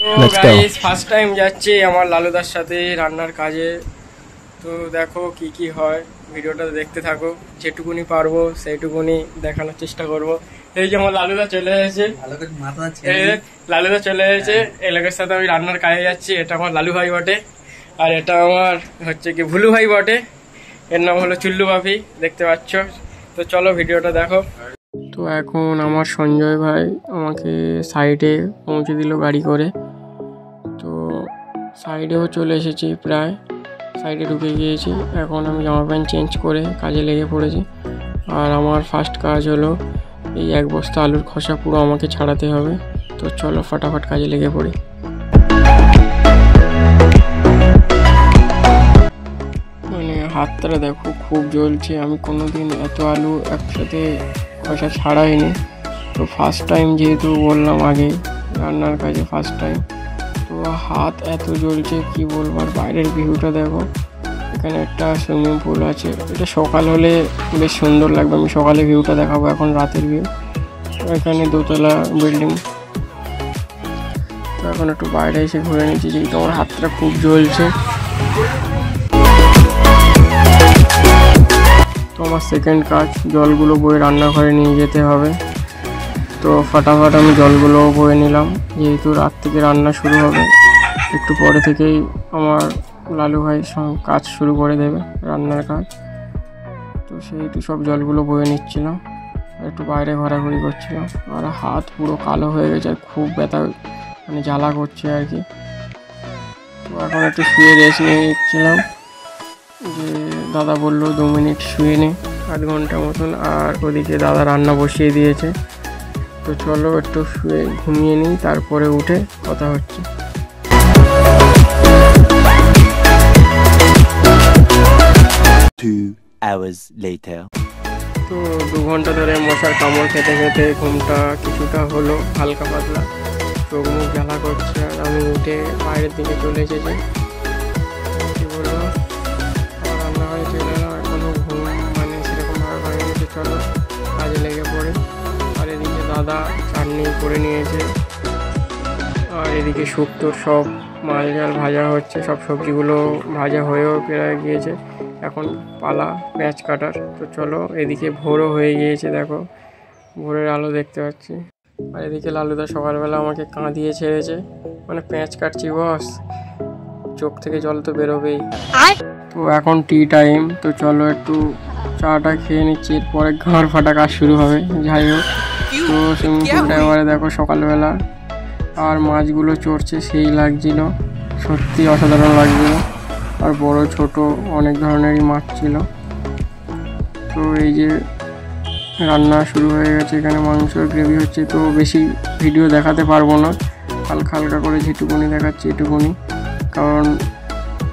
Guys first time যাচ্ছি আমার লালুদার সাথে রান্নার কাজে। তো দেখো কি কি হয়, ভিডিওটা দেখতে থাকো, যেটুকুনি পারবো সেইটুকুনি দেখানোর চেষ্টা করব। এই যে আমার লালুদা চলে এসেছে, লালুদা চলে এসেছে, এই লোকের সাথে আমি রান্নার কাজে যাচ্ছি। এটা আমার লালু ভাই বটে, আর এটা আমার হচ্ছে কি ভুলু ভাই বটে, এর নাম হলো চুল্লু বাপি, দেখতে পাচ্ছ। তো চলো ভিডিওটা দেখো। তো এখন আমার সঞ্জয় ভাই আমাকে সাইডে পৌঁছে দিল গাড়ি করে। তো সাইডেও চলে এসেছি, প্রায় সাইডে ঢুকে গিয়েছি। এখন আমি জামা প্যান্ট চেঞ্জ করে কাজে লেগে পড়েছি। আর আমার ফার্স্ট কাজ হলো এই 1 বস্তা আলুর খোসা পুরো আমাকে ছাড়াতে হবে। তো চলো ফটাফট কাজে লেগে পড়ি। মানে হাতটা দেখো খুব জ্বলছে, আমি কোনোদিন এত আলু একসাথে খোসা ছাড়াইনি। তো ফার্স্ট টাইম, যেহেতু বললাম আগে রান্নার কাজে ফার্স্ট টাইম, তো হাত এত জ্বলছে কি বলবো। আর বাইরের ভিউটা দেখো, এখানে একটা সুইমিং পুল আছে, এটা সকাল হলে বেশ সুন্দর লাগবে। আমি সকালে ভিউটা দেখাবো, এখন রাতের ভিউ। এখানে 2তলা বিল্ডিং। তো এখন একটু বাইরে এসে ঘুরে নিচ্ছি, যেহেতু আমার হাতটা খুব জ্বলছে। তো আমার সেকেন্ড কাজ, জলগুলো বয়ে রান্নাঘরে নিয়ে যেতে হবে। তো ফটাফট আমি জলগুলো বয়ে নিলাম, যেহেতু রাত থেকে রান্না শুরু হবে। একটু পরে থেকেই আমার লালু ভাই কাজ শুরু করে দেবে, রান্নার কাজ। তো সেহেতু সব জলগুলো বয়ে নিচ্ছিলাম, একটু বাইরে ঘোরাঘুরি করছিলাম। আর হাত পুরো কালো হয়ে গেছে, আর খুব ব্যথা, মানে জ্বালা করছে আর কি। তো এখন একটু শুয়ে রেস্ট নিয়ে নিচ্ছিলাম, যে দাদা বললো 2 মিনিট শুয়ে নে, 8 ঘন্টা মতন। আর ওদিকে দাদা রান্না বসিয়ে দিয়েছে। তো চলো একটু শুয়ে ঘুমিয়ে নিই, তারপরে উঠে কথা হচ্ছে। তো 2 ঘন্টা ধরে মশার কামড় খেতে খেতে ঘুমটা কিছুটা হলো, হালকা পাতলা, চোখ মুখ জ্বালা করছে। আর আমি উঠে বাইরের দিকে চলে এসেছি, কি বলবো, রান্নাঘরে চলে এলাম। এখনও ঘুম মানে সেরকমভাবে ভাঙিয়েছে, চলো কাজে লেগে পড়ে। আর এদিকে দাদা চাটনি করে নিয়েছে, আর এদিকে শুক্তোর সব মাল জাল ভাজা হচ্ছে, সব সবজিগুলো ভাজা হয়েও প্রায় গিয়েছে। এখন পালা পেঁয়াজ কাটার। তো চলো, এদিকে ভোরও হয়ে গিয়েছে, দেখো ভোরের আলো দেখতে পাচ্ছি। আর এদিকে লালুদা সকালবেলা আমাকে কাঁদিয়ে ছেড়েছে, মানে পেঁয়াজ কাটছি বস, চোখ থেকে জল তো বেরোবেই। তো এখন টি টাইম, তো চলো একটু চাটা খেয়ে নিচ্ছি, এরপরে ঘাড় ফাটা কাজ শুরু হবে। যাই হোক, তো সুইমিং পুলটা এবারে দেখো সকালবেলা, আর মাছগুলো চড়ছে, সেই লাগছিল, সত্যি অসাধারণ লাগছিল। আর বড় ছোট অনেক ধরনেরই মাছ ছিল। তো এই যে রান্না শুরু হয়ে গেছে, এখানে মাংসের গ্রেভি হচ্ছে। তো বেশি ভিডিও দেখাতে পারবো না, হালকা হালকা করে যেটুকুনি দেখাচ্ছি এটুকুনি, কারণ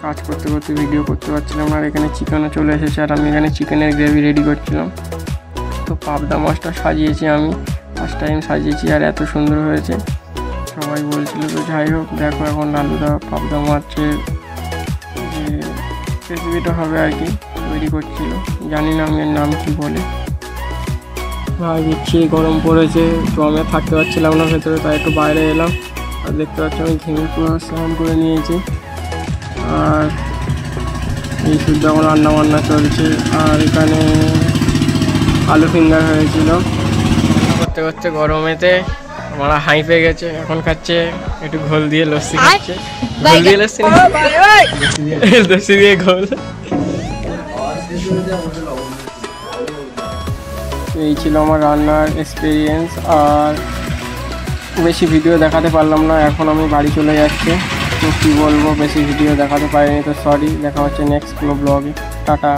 কাজ করতে করতে ভিডিও করতে পারছিলাম না। আর এখানে চিকেনও চলে এসেছে, আর আমি এখানে চিকেনের গ্রেভি রেডি করছিলাম। তো পাবদা মাছটা সাজিয়েছি, আমি ফার্স্ট টাইম সাজিয়েছি, আর এত সুন্দর হয়েছে সবাই বলছিল। তো যাই হোক, দেখো এখন লালুদা পাবদা মাছের যে রেসিপিটা হবে আর কি তৈরি করছিল, জানি না আমি এর নাম কি বলে। ভাই দিচ্ছি, গরম পড়েছে, তো আমি থাকতে পারছিলাম না ভেতরে, তাই একটু বাইরে এলাম। আর দেখতে পাচ্ছি আমি ঘেমে পুরো স্নান করে নিয়েছি। আর এই শুদ্ধ এখন রান্না বান্না চলছে। আর এখানে আলু ফিঙ্গার হয়েছিল, রান্না করতে করতে গরমেতে আমার হাই পেয়ে গেছে। এখন খাচ্ছে একটু ঘোল দিয়ে লস্যি খাচ্ছে, ঘোল দিয়ে লস্যি, লস্যি দিয়ে ঘোল। এই ছিল আমার রান্নার এক্সপিরিয়েন্স। আর বেশি ভিডিও দেখাতে পারলাম না, এখন আমি বাড়ি চলে যাচ্ছি। তো কী বলবো, বেশি ভিডিও দেখাতে পারিনি, তো সরি। দেখা হচ্ছে নেক্সট কোনো ব্লগে। টাটা।